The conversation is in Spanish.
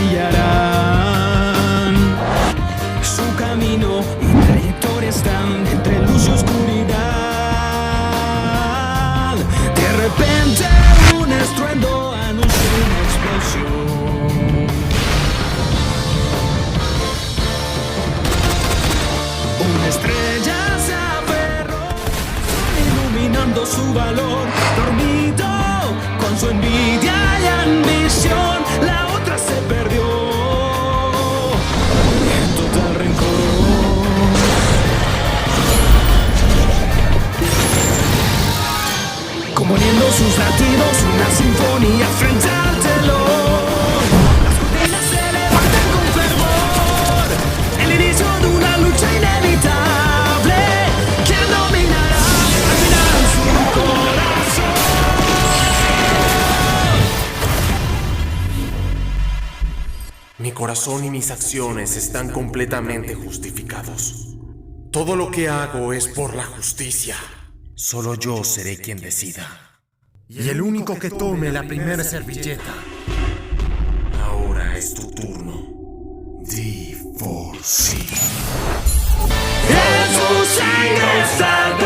brillarán. Su camino y trayectoria están entre luz y oscuridad. De repente un estruendo anuncia una explosión. Una estrella se aferró, iluminando su valor. Dormido con su envidia y ambición, la otra se perdió en total rencor. Componiendo sus latidos, una sinfonía frente al telón. Las cortinas se levantan con fervor, el inicio de una lucha inevitable. ¿Quién dominará al final su corazón? Mi corazón y mis acciones están completamente justificados. Todo lo que hago es por la justicia. Solo yo seré quien decida. Y el único que tome la primera servilleta. Ahora es tu turno. D4C. En su sangre está